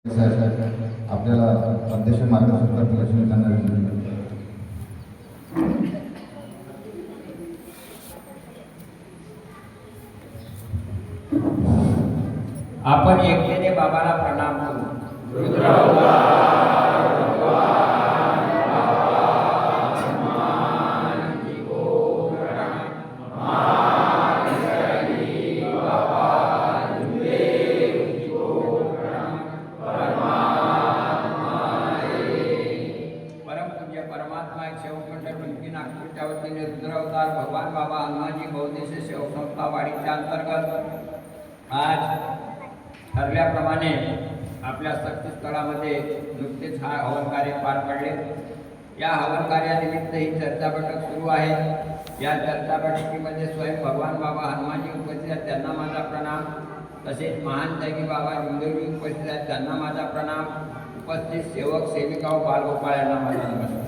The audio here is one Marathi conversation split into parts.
आपल्याला अध्यक्ष मार्गदर्शन करतील अशी मी त्यांना विनंती करतो. आपण एकतेने बाबाला प्रणाम करू. परमपूज्य परमात्मा एक सेवक मंडळ पिंपरी नागपूरच्या वतीने रुद्रावतार भगवान बाबा हनुमानजी बहुद्देशीय सेवक संस्था वाडीच्या अंतर्गत आज ठरल्याप्रमाणे आपल्या शक्तीस्थळामध्ये नुकतेच हा हवन कार्य पार पडले. या हवन कार्यानिमित्त ही चर्चा बैठक सुरू आहे. या चर्चा बैठकीमध्ये स्वयं भगवान बाबा हनुमानजी उपस्थित आहेत, त्यांना माझा प्रणाम. तसेच महान त्यागी बाबा लिंगदेवजी उपस्थित आहेत, त्यांना माझा प्रणाम. उपस्थित सेवक सेविका व बालगोपाळ यांना माझा नमस्कार.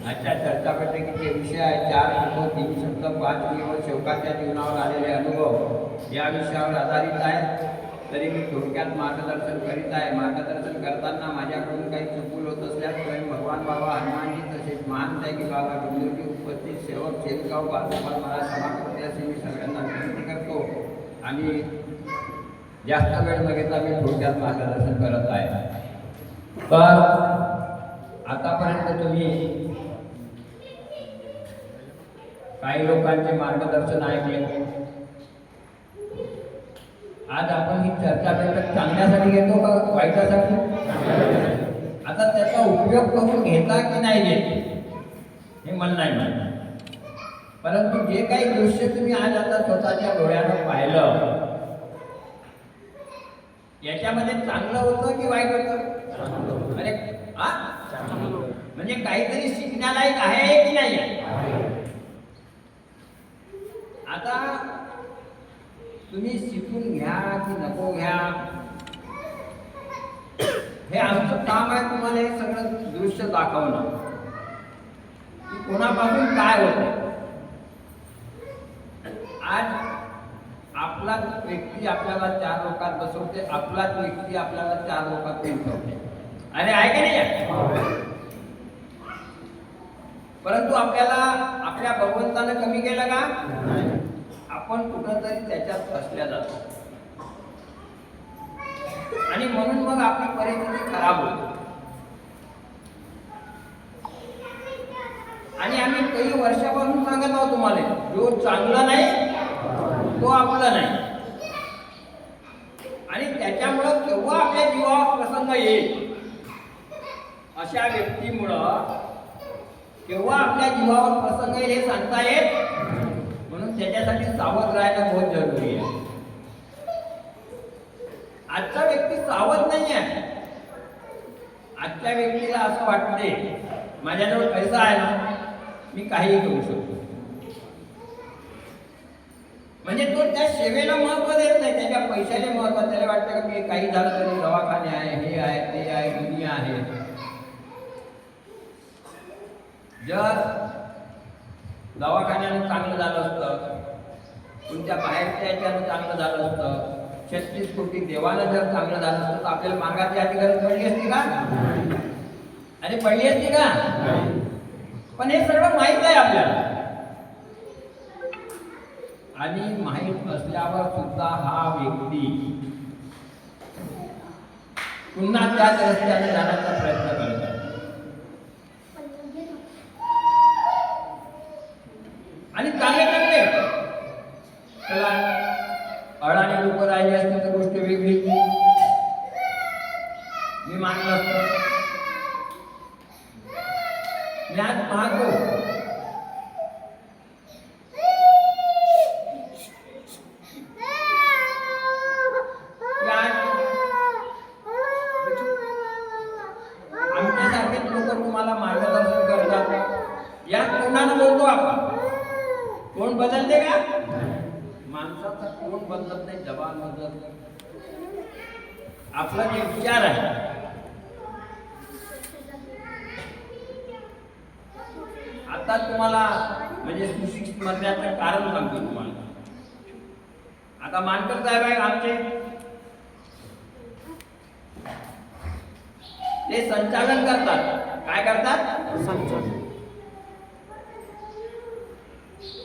आजच्या चर्चा बैठकीचे विषय आहे 4 अनुभव 3 शब्द 5 व सेवकाच्या जीवनावर आलेले अनुभव या विषयावर आधारित आहे. तरी मी थोडक्यात मार्गदर्शन करीत आहे. मार्गदर्शन करताना माझ्याकडून काही चुकूल होत असल्यास स्वयं भगवान बाबा हनुमानजी तसेच महान त्यागी बाबा लिंगदेवजी उपस्थित सेवक सेविका व बालगोपाळ मला क्षमा करते असे मी सगळ्यांना विनंती करतो. आणि जास्त वेळ न घेता मी थोडक्यात मार्गदर्शन करत आहे. तर आतापर्यंत तुम्ही काही लोकांचे मार्गदर्शन ऐकले. आज आपण ही चर्चा बैठक चांगल्यासाठी घेतो का वाईटासाठी? आता त्याचा उपयोग करून घेता की नाही घेत हे मला नाही माहिती. परंतु जे काही दृश्य तुम्ही आज आता स्वतःच्या डोळ्यानं पाहिलं याच्यामध्ये चांगलं होतं की वाईट होतं? अरे हा म्हणजे काहीतरी शिकण्यालायक आहे की नाही आहे? आता तुम्ही शिकून घ्या की नको घ्या हे आमचं काम आहे. तुम्हाला हे सगळं दृश्य दाखवणं की कोणापासून काय होतं. आज आपलाच व्यक्ती आपल्याला 4 लोकात बसवते, आपलाच व्यक्ती आपल्याला 4 लोकात उठवते. अरे आहे की नाही? परंतु आपल्याला आपल्या भगवंतानं कमी केलं का? आपण कुठंतरी त्याच्यात फसल्या जातो आणि म्हणून मग आपली परिस्थिती खराब होते. आणि आम्ही काही वर्षापासून सांगत आहोत तुम्हाला, जो चांगला नाही तो आपला नाही. आणि त्याच्यामुळं केव्हा आपल्या जीवावर प्रसंग येईल अशा व्यक्तीमुळं केव्हा आपल्या जीवावर प्रसंग येईल हे सांगता येत. म्हणून त्याच्यासाठी सावध राहणं बहुत जरुरी आहे. आजचा व्यक्ती सावध नाही आहे. आजच्या व्यक्तीला असं वाटते माझ्याजवळ पैसा आहे ना, मी काहीही करू शकतो. म्हणजे तो त्या सेवेला महत्व देत नाही, त्याच्या पैशाला महत्व. त्याला वाटतं की मी काही झालं तरी दवाखाने आहे, हे आहे, ते आहे, दुनिया आहे. जर दवाखान्यानं चांगलं झालं असतं, तुमच्या बाहेरच्या याच्यानं चांगलं झालं असतं, 36 कोटी देवानं जर चांगलं झालं असतं तर आपल्याला मागाची याची गरज पडली असती का? अरे पडली असती का? पण हे सगळं माहीत आहे आपल्याला. आणि माहीत असल्यावर सुद्धा हा व्यक्ती पुन्हा त्याच रस्त्याने जाण्याचा प्रयत्न करतो. आणि चांगले त्याला अडाणी लोक राहिले असते तर गोष्ट वेगळी, मी मानलं असतं. मी आज पाहतो आमच्यासारखेच लोक तुम्हाला मार्गदर्शन करतात. या कोणाला बोलतो आपण? कोण बदलते का? माणसाचा कोण बदलत नाही, जबान बदलत. आपला जे विचार आहे आता तुम्हाला म्हणजे सुशिक्षित म्हणण्याचं कारण सांगतो तुम्हाला. आता मानकर साहेब आहे आमचे, ते संचालन करतात. काय करतात?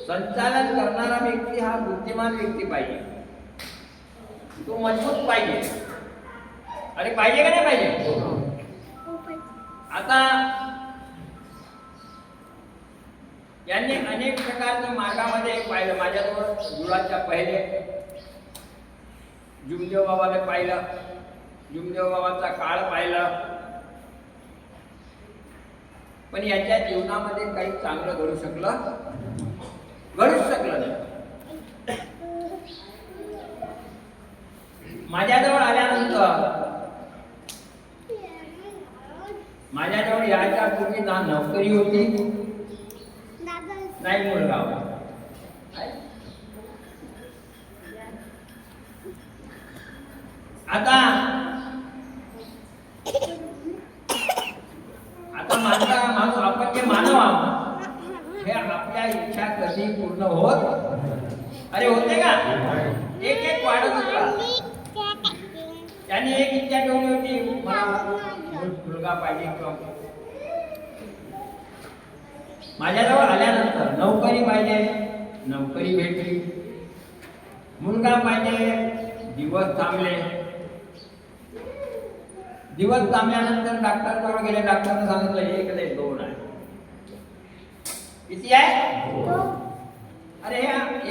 संचालन करणारा व्यक्ती हा बुद्धिमान व्यक्ती पाहिजे, तो मजबूत पाहिजे. अरे पाहिजे का नाही पाहिजे? आता यांनी अनेक प्रकारच्या मार्गामध्ये पाहिलं. माझ्याजवळ गुळाच्या पहिले जुमदेव बाबाने पाहिलं, जुमदेव बाबाचा काळ पाहिला, पण याच्या जीवनामध्ये काही चांगलं घडूच शकलं नाही. माझ्याजवळ आल्यानंतर माझ्याजवळ याच्या पूर्वी ना नोकरी होती नाही मुलगा होता. आता माणूस आपण जे मानव आहोत हे आपल्या इच्छा कधी पूर्ण होत? अरे होते का? एक एक वाढत होता. त्यांनी एक इच्छा ठेवली होती, मला मुलगा पाहिजे किंवा माझ्याजवळ आल्यानंतर नोकरी पाहिजे, नोकरी भेटली. मुलगा पाहिजे, दिवस थांबले. दिवस थांबल्यानंतर डॉक्टर जवळ गेले. डॉक्टरने सांगितलं एक नाही 2 आहे. किती आहे? अरे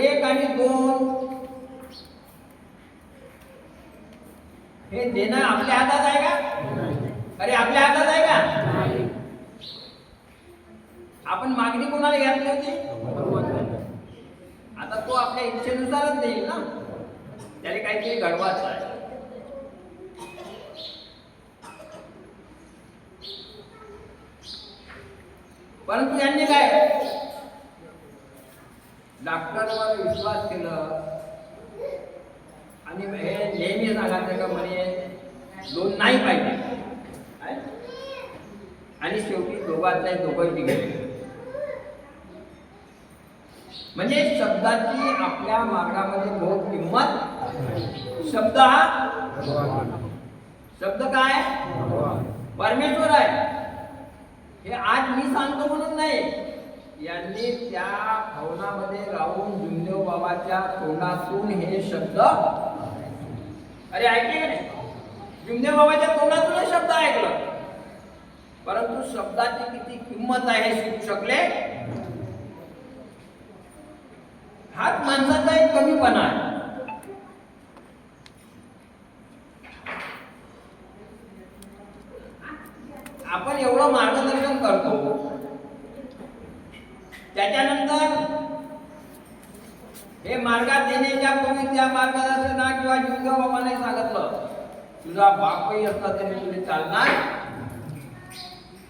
1 आणि 2 हे देणं आपल्या हातात आहे का? अरे आपल्या हातात आहे का? आपण मागणी कोणाला घातली होती? आता तो आपल्या इच्छेनुसारच देईल ना, त्याला काहीतरी घडवायचं आहे. परंतु यांनी काय डॉक्टरवर विश्वास केला आणि हे नेहमी सांगायचं का म्हणे 2 नाही पाहिजे, आणि शेवटी दोघात नाही दोघंही गेले. म्हणजे शब्दाची आपल्या मार्गामध्ये बहुत किंमत. शब्द काय? परमेश्वर आहे. हे आज मी सांगतो म्हणून नाही, यांनी त्या भवनामध्ये राहून जुमदेव बाबाच्या तोंडातून हे शब्द अरे ऐकले का नाही? जुमदेव बाबाच्या तोंडातून हे शब्द ऐकलं, परंतु शब्दाची किती किंमत आहे हे शिकू शकले. हाच माणसाचा एक कमीपणा आहे. आपण एवढं मार्गदर्शन करतो, त्याच्यानंतर हे मार्गात देण्याच्या पूर्वी त्या मार्गदर्शना किंवा जुमदेव बाबाने सांगितलं तुझा बापही असला तरी तुझे चालणार.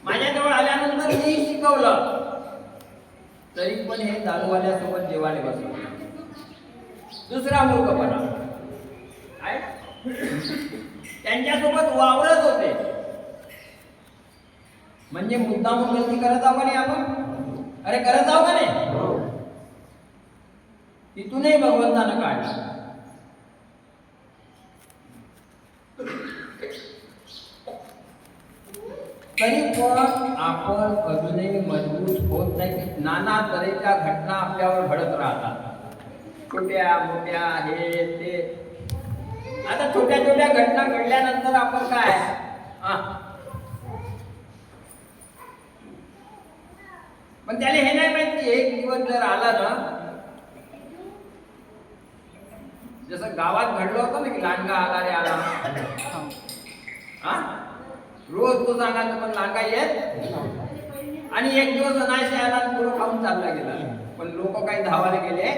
माझ्याजवळ आल्यानंतर मी शिकवलं, तरी पण हे दारूवाल्यासोबत जेवायला बसलो. दुसरा मूर्खपणा आहे, त्यांच्यासोबत वावरत होते. म्हणजे मुद्दामून गलती करत आहो का नाही आपण? अरे करत आहो का नाही? तिथूनही भगवंतानं काढला. तरी पण आपण अजूनही मजबूत होत नाही. नाना तऱ्हेच्या घटना आपल्यावर घडत राहतात, छोट्या मोठ्या हे ते. आता छोट्या छोट्या घटना घडल्यानंतर आपण काय पण त्याला हे नाही माहिती, एक दिवस जर आला ना, जसं गावात घडलं होतं ना की लांडगा आला रे आला, रोज तो सांगायचा पण लांडगा येत, आणि एक दिवस अनायसे आला आणि पुढं खाऊन चालला गेला. पण लोक काही धावायला गेले.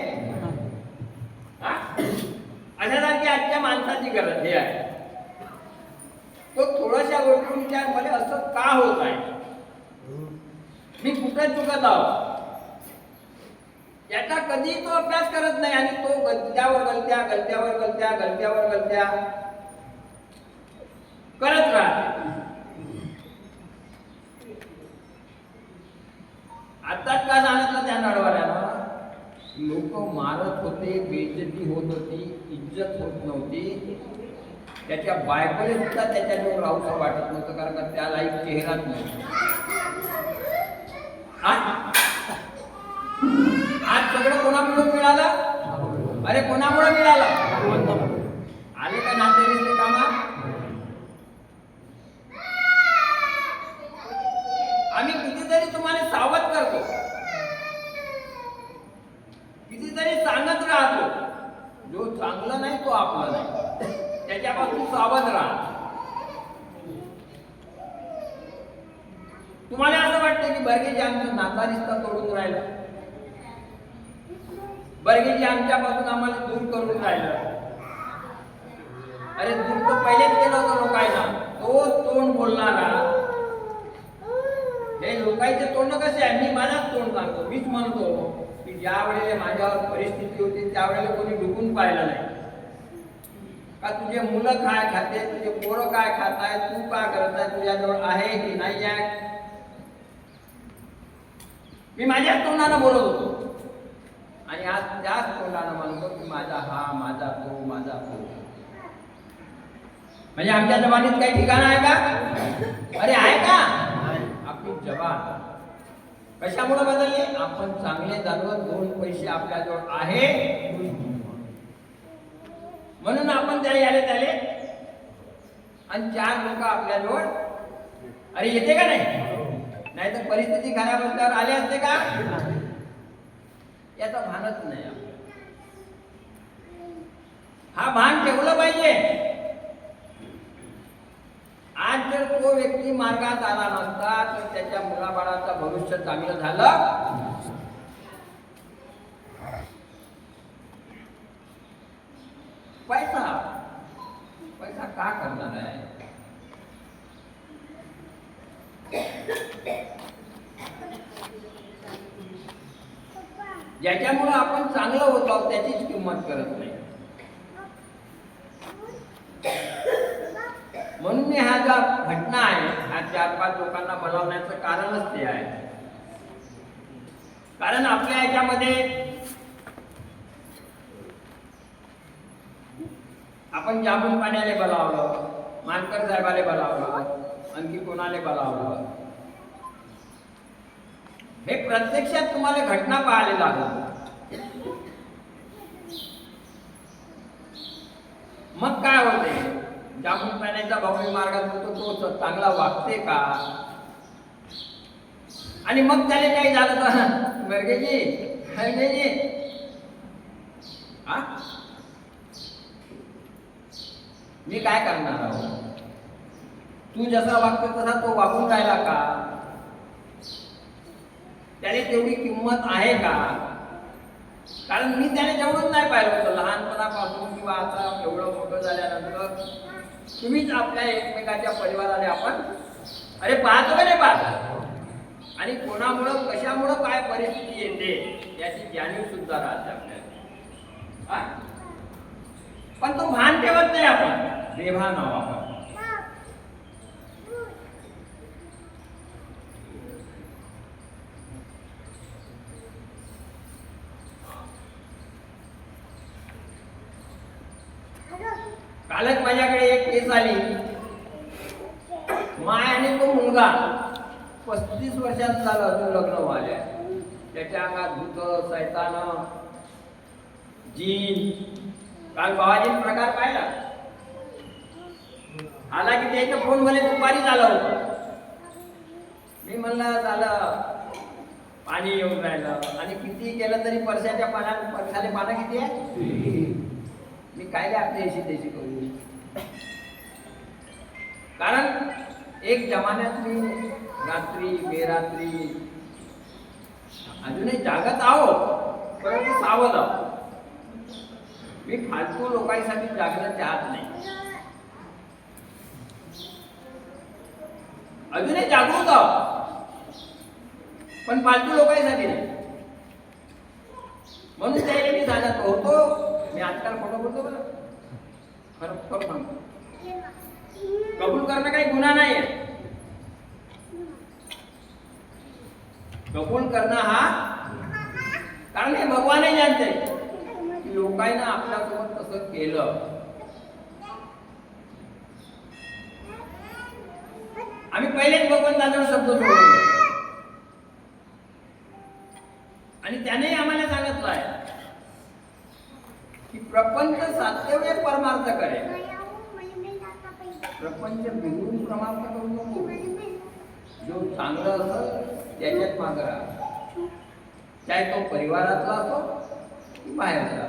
अशासारखी आजच्या माणसाची गरज हे आहे. तो थोड्याशा गोष्टी विचार मला असं का होत आहे, मी कुठे चुकत आहो, याचा कधी तो अभ्यास करत नाही. आणि तो गलत्यावर गलत्या गलत्यावर गलत्या गलत्यावर गलत्या करत राहते. आताच का सांगितलं त्या नडवाऱ्याला, लोक मारत होते, बेइज्जती होत होती, इज्जत होत नव्हती. त्याच्या बायकोने सुद्धा त्याच्याजवळ राहूचं वाटत नव्हतं, कारण का त्याला एक चेहराच नाही. आज सगळं कोणामुळे मिळालं? अरे कोणामुळे मिळालं? आले का नातेवाईक कामा? आम्ही कितीतरी तुम्हाला सावध करतो, कितीतरी सांगत राहतो, जो चांगलं नाही तो आपला नाही, त्याच्यापासून सावध राहा. तुम्हाला असं वाटतं की बर्गेजी आमचं नाता रिश्ता तोडून राहिला, बर्गेजी आमच्यापासून आम्हाला दूर करून राहिलं. अरे दूर तर पहिलेच केलं होतं लोकांना. तो तोंड बोलणारा, हे लोकांचे तोंड कसे आहे? मी माझाच तोंड सांगतो. मीच म्हणतो की ज्या वेळेला माझ्यावर परिस्थिती होती त्यावेळेला कोणी डुकून पाहिलं नाही का. तुझे मुलं काय खाते, तुझे पोरं काय खाताय, तू काय करताय, तुझ्याजवळ आहे की नाही आहे, मी माझ्या तोंडानं बोलत होतो. आणि आज त्याच तोंडानं म्हणतो की माझा हा, माझा तो, माझा तो. म्हणजे आमच्या जबानीत काही ठिकाण आहे का? अरे आहे का? आपली जबान कशामुळे बदलली? आपण चांगले झालो, दोन पैसे आपल्याजवळ आहे म्हणून आपण त्याला आले त्याले, आणि चार लोक आपल्याजवळ अरे येते का नाही? नाही तर परिस्थिती खराब असल्यावर आले असते का? याचा भानच नाही. हा भान ठेवलं पाहिजे. आज जर तो व्यक्ती मार्गात आला नसता तर त्याच्या मुलाबाळाचं भविष्य चांगलं झालं. पैसा पैसा का करणार आहे? ज्याच्यामुळे आपण चांगलं होत आहोत त्याचीच किंमत करत नाही. म्हणून हा ज्या घटना आहे, हा 4-5 लोकांना बोलावण्याचं कारणच ते आहे. कारण आपल्या याच्यामध्ये आपण जामून पाण्याला बोलावलं, मानकर साहेबाला बोलावलं, आणखी कोणाला बोलावलं. हे प्रत्यक्षात तुम्हाला घटना पाहायला लागलं. मग काय होते? जामून पाण्याचा भाऊ मार्गात होतो तो चांगला वागते का? आणि मग त्याला काही झालं तर बर्गेजी हा मी काय करणार आहोत? तू जसा वागतो तसा तो वागून राहिला का? त्याने तेवढी किंमत आहे का? कारण मी त्याने जेवढंच नाही पाहिलं होतं लहानपणापासून किंवा आता एवढं मोठं झाल्यानंतर. तुम्हीच आपल्या एकमेकाच्या परिवाराने आपण अरे पाहतो का नाही पाहत, आणि कोणामुळं कशामुळं काय परिस्थिती येते याची जाणीव सुद्धा राहते आपल्याला. पण तो भान ठेवत नाही, आपण बेभान आहोत. आपण कालच माझ्याकडे एक केस आली. माय आणि तो मुलगा 35 वर्षांचा झाला, अजून लग्न व्हायला. त्याच्या अंगात भूत, सैतान, जीन. काल बाबाजीन प्रकार पाहिला. आला की त्याच्या फोन मध्ये दुपारी झाला होता. मी म्हणलं झालं पाणी येऊन राहिलं, आणि किती केलं तरी परसाच्या पाण्यात परसाले पानं किती आहे? मी काय आपल्या देशी करू. कारण एक जमान्यातली रात्री बेरात्री अजूनही जागत आहोत, परंतु सावध आहोत. मी फालतू लोकांसाठी जागरण चाहत नाही. अजूनही जागृत आहोत, पण फालतू लोकांसाठी नाही. म्हणून त्याला मी सांगत होतो. मी आजकाल खोटं बोलतो बरं, खरं खरं सांगतो. कबूल करणं काही गुन्हा नाही आहे. कबूल करणं हा, कारण हे भगवानही जाणते की लोकांना आपल्यासोबत तसं केलं पहिलेच भगवंताचा शब्द सोडले आणि त्याने आम्हाला सांगितलं आहे की प्रपंच सात्यव्य परमार्थ करे. प्रपंच बिघडून परमार्थ करू नको. जो चांगला असत त्याच्यात मागं राहा, चाहे तो परिवारातला असो की बाहेरचा.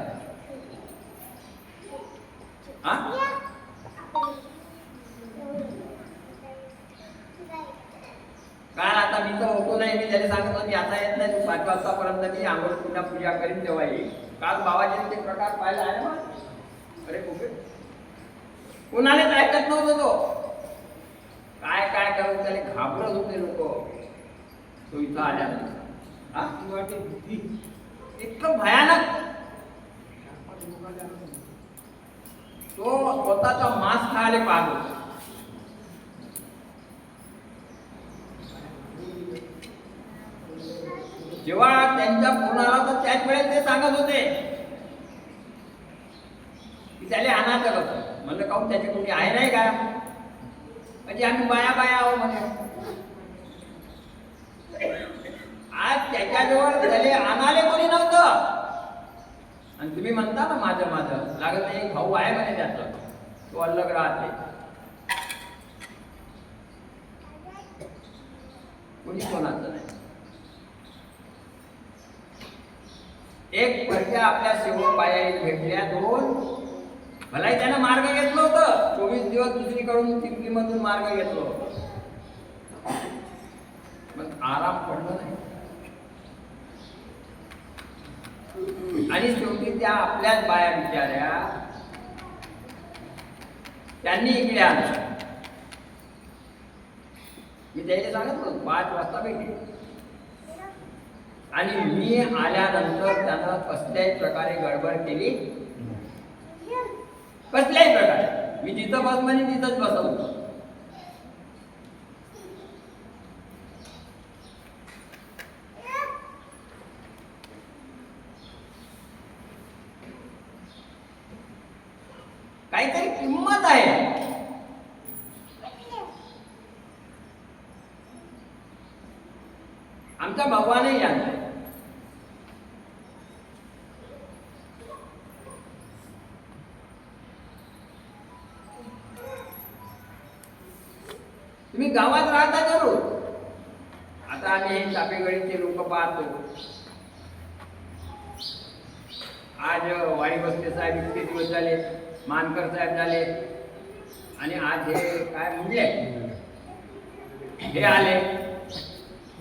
काल आता मी तर होतो नाही, मी त्याला सांगितलं मी आता येत नाही, तू 5 वाजतापर्यंत मी आंघोळ पुन्हा पूजा करीन तेव्हा येईल. काल बाबाजीने ते प्रकार पाहिला आहे ना. अरे कुठे कुणालाच ऐकत नव्हतं तो. काय काय करू त्याला घाबरत होते लोक. तो इथं आल्यानंतर इतकं भयानक. तो स्वतःचा मांस खायला पाहतो. जेव्हा त्यांच्या फोन आला तर त्याच वेळेस ते सांगत होते की त्याला अनाथ होतं. म्हणलं काहून त्याची कोणी आहे नाही का? म्हणजे आम्ही बाया बाया आहो म्हणे. आज त्याच्याजवळ त्याले आणाले कोणी नव्हतं आणि तुम्ही म्हणता ना माझं माझं लागत नाही. भाऊ आहे म्हणे त्याचा, तो अलग राहते. कोणी कोणाचं नाही. एक परक्या आपल्या सेवक बाया भेटल्या, 2 भलाई त्यानं मार्ग घेतलं होतं. 24 दिवस दुसरीकडून चिखलीमधून मार्ग घेतलं होतं, पण आराम पडलं नाही. आणि शेवटी त्या आपल्याच बाया बिचाऱ्या त्यांनी इकडे आलं. मी त्याला सांगितलं 5 वाजता भेटेल. आणि मी आल्यानंतर त्यानं कसल्याही प्रकारे गडबड केली, कसल्याही प्रकारे. मी जिथं बस म्हणे तिथंच बसत होतो. काहीतरी किंमत आहे. आमचा भगवानही आणलाय. तुम्ही गावात राहता जरूर. आता आम्ही हे चापेगडीचे लोक पाहतो. आज वाडी बसते साहेब इतके दिवस झाले, मानकर साहेब झाले, आणि आज हे काय म्हणले हे आले.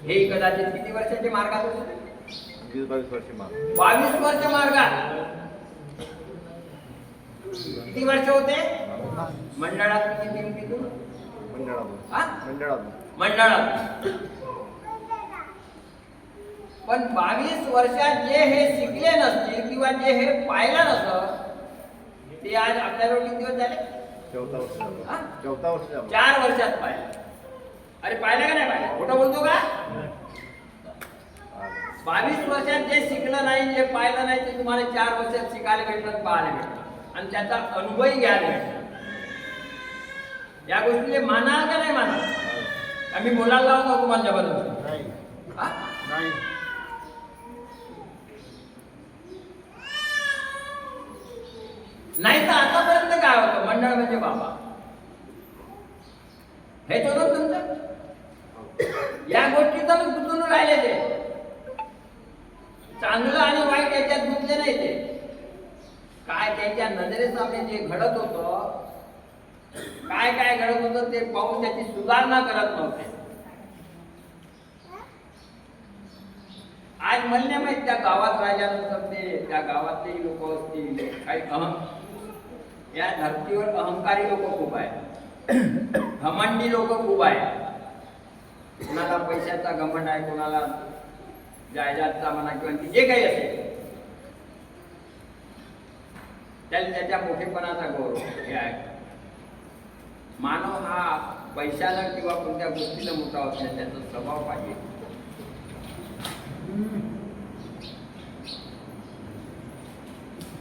हे कदाचित किती वर्षाचे मार्गात होते? 22 वर्ष मार्ग. 22 वर्ष मार्गात. किती वर्ष होते मंडळात? किती किती मंडळात. पण 22 वर्षात जे हे शिकले नसतील किंवा जे हे पाहिलं नसतं ते आज आपल्याला किती दिवस झाले? 14 वर्ष. 4 वर्षात पाहिलं. अरे पाहिलं का नाही पाहिलं? खोटं बोलतो का? 22 वर्षात जे शिकलं नाही, जे पाहिलं नाही, ते तुम्हाला 4 वर्षात शिकायला भेटलं, पाहायला भेटलं आणि त्याचा अनुभवही घ्यायला भेटला. या गोष्टीले मानाल का नाही मानाल? आम्ही बोलायला लावतो तुम्हाला जबरदस्त नाही. तर आतापर्यंत काय होतं? मंडळ म्हणजे बाबा हेच होतं तुमचं. या गोष्टीचं गुंतून राहिले ते. चांगलं आणि वाईट याच्यात गुंतले नाही ते. काय त्यांच्या नजरेसामने जे घडत होतं, काय काय घडत होतं ते पाहून त्याची सुधारणा करत नव्हते. आज म्हणले माहित त्या गावात राहिल्यानंतर ते त्या गावातले लोक असतील काही या धर्तीवर अहंकारी लोक खूप आहेत, घमंडी लोक खूप आहेत. कोणाला पैशाचा घमंड आहे, कोणाला जायदादचा म्हणा किंवा जे काही असेल त्याच्या मोठेपणाचा गौरव हे आहे. मानव हा पैशानं किंवा कोणत्या गोष्टीला मोठा होत नाही, त्याचा स्वभाव पाहिजे.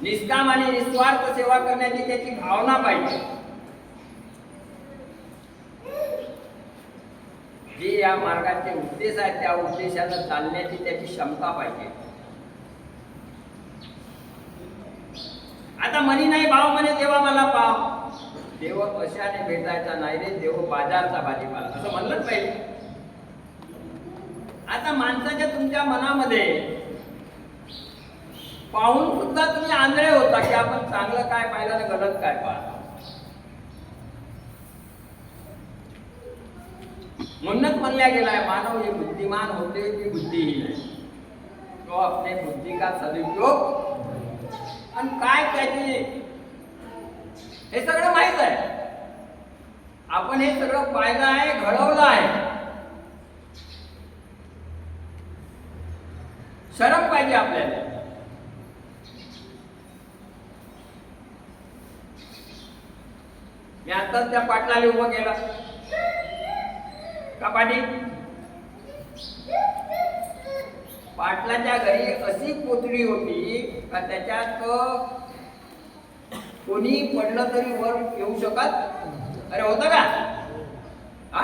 निष्काम आणि निस्वार्थ सेवा करण्याची त्याची भावना पाहिजे. जे या मार्गाचे उद्देश आहेत त्या उद्देशानं चालण्याची त्याची क्षमता पाहिजे. आता मनी नाही भाव म्हणे देवा मला पाव. देव कशाने भेटायचा नाही रे, देव बाजारचा भाजीपाला असं म्हणलंच पाहिजे. आता माणसाच्या तुमच्या मनामध्ये पाहून सुद्धा तुम्ही आंधळे होता की आपण चांगलं काय पाहिलं आणि गलत काय पाहिलं. म्हणूनच म्हणल्या गेलाय मानव हे बुद्धिमान होते की बुद्धिहीन आहे. तो आपले बुद्धी का सदुपयोग आणि काय त्याची हे सगळं माहित आहे. आपण हे सगळं पाहिलं आहे, घडवलं आहे. शरम पाहिजे आपल्याला. मी आताच त्या पाटलाला उभं केलं का पाटील. पाटलाच्या घरी अशी कोथळी होती का त्याच्यात कोणी पडलं तरी वर येऊ शकत. अरे होतं का हा.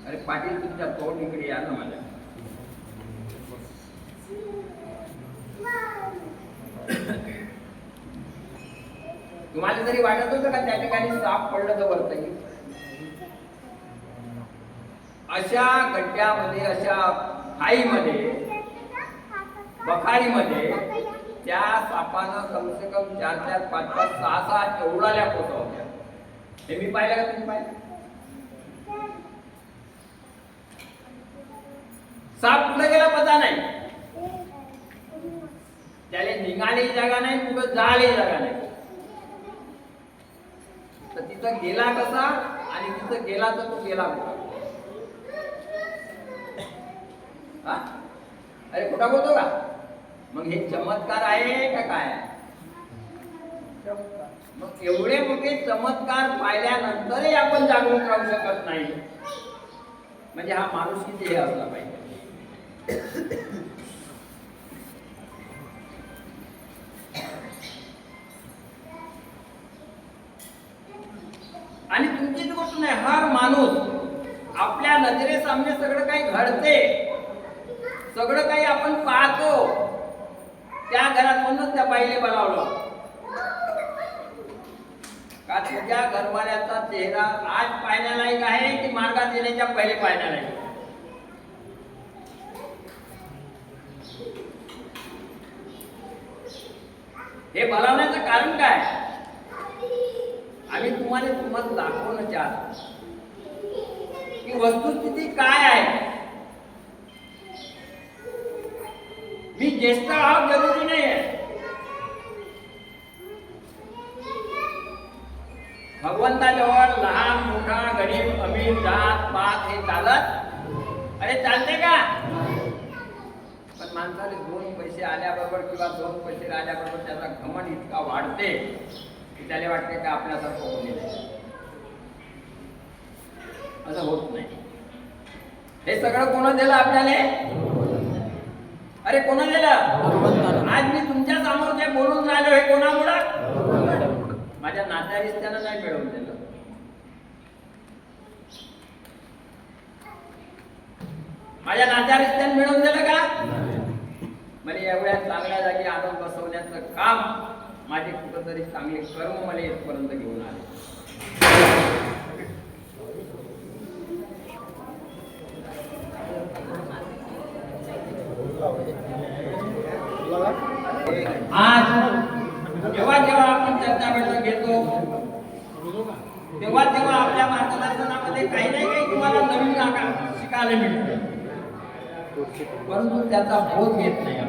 अरे पाटील तुमच्या तोंड इकडे या ना माझ्या. तुम्हाला तरी वाटत होतं का त्या ठिकाणी साप पडलं तर वरत येईल. अशा गड्ड्यामध्ये अशा खाईमध्ये बखारीमध्ये त्या सापानं कमसे कम 4-4, 5-5, 6-6 एवढाल्या पोचा होत्या. हे मी पाहिलं का तुम्ही पाहिलं. साप कुठे गेला पता नाही. त्याला निघाली जागा नाही, कुठं जायला जागा नाही. तर तिथं गेला कसा आणि तिथं गेला तर तो गेला कुठं. अरे कुठं बोलतो का. मग हे चमत्कार आहे का काय. मग एवढे मोठे चमत्कार पाहिल्यानंतरही आपण जागरूक राहू शकत नाही म्हणजे हा माणूस किती हे असला पाहिजे. आणि तुमचीच गोष्ट नाही, हर माणूस आपल्या नजरेसामने सगळं काही घडते, सगळं काही आपण पाहतो. त्या घरात म्हणूनच त्या बाईले बोलावलं का तुझ्या घरवाल्याचा चेहरा आज पाहण्यालायक आहे की मार्गात येण्याच्या पहिले पाहण्यालायक. हे बोलावण्याचं कारण काय. आम्ही तुम्हाला दाखवणं चाहतो की वस्तुस्थिती काय आहे. मी ज्येष्ठ आहोत जरुरी नाही आहे. भगवंताजवळ लहान मोठा गरीब अमीर जात पात हे चालत. अरे चालते का. पण माणसाला 2 पैसे आल्याबरोबर किंवा 2 पैसे आल्याबरोबर त्याचा घमंड इतका वाढते की त्याला वाटते का आपल्यासारखं कोणी नाही. असं होत नाही. हे सगळं कोण दिलं आपल्याला. अरे कोणा दिलं. आज मी तुमच्या समोर जे बोलून राहिलो हे कोणामुळं. माझ्या नात्यारिस्त्यानं नाही मिळवून दिलं. माझ्या नात्यारिस्त्यानं मिळवून दिलं का. मला एवढ्या चांगल्या जागी आणून बसवण्याचं काम माझे कुठंतरी चांगले कर्म मला इथपर्यंत घेऊन आले. आज जेव्हा जेव्हा आपण चर्चा बैठक घेतो तेव्हा तेव्हा आपल्या मार्गदर्शनामध्ये काही नाही काही तुम्हाला नवीन शिकायला मिळतं, परंतु त्याचा बोध घेत नाही.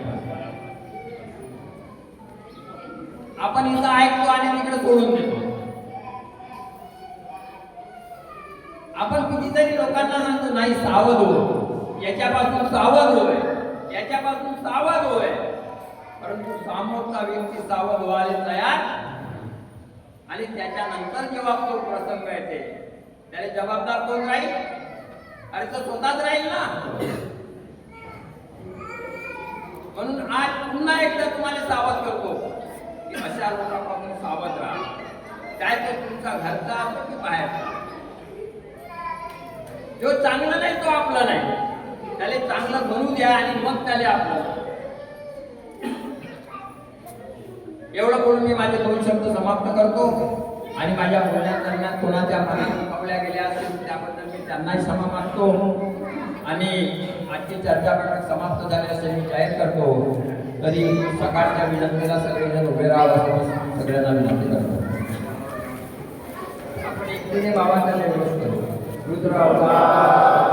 आपण इथं ऐकतो आणि तिकडे सोडून देतो. आपण कितीतरी लोकांना सांगतो नाही सावध हो, याच्यापासून सावध होय, याच्यापासून सावध होय, परंतु समोरचा व्यक्ती सावध व्हायला तयार. आणि त्याच्यानंतर जेव्हा तो प्रसंग येते त्याला जबाबदार कोण राहील. अरे तो स्वतःच राहील ना. म्हणून आज पुन्हा एकदा तुम्हाला सावध करतो की अशा लोकांपासून सावध राहा. काय तो तुमचा घरचा असो की बाहेरचा. जो चांगला नाही तो आपला नाही, त्याला चांगलं बनवू द्या आणि मग त्याला आपलं. एवढं बोलून मी माझे 2 शब्द समाप्त करतो आणि माझ्या बोलण्यादरम्यान कोणाच्या मनात दुखावल्या गेल्या असतील त्याबद्दल मी त्यांनाही क्षमा मागतो आणि आजची चर्चा बैठक समाप्त झाली असे मी जाहीर करतो. तरी सकाळच्या विनंतीला सगळेजण उभे राहावं असं सगळ्यांना विनंती करतो. आपण एकटीने बाबांना निरोप करू. रुद्र अवतार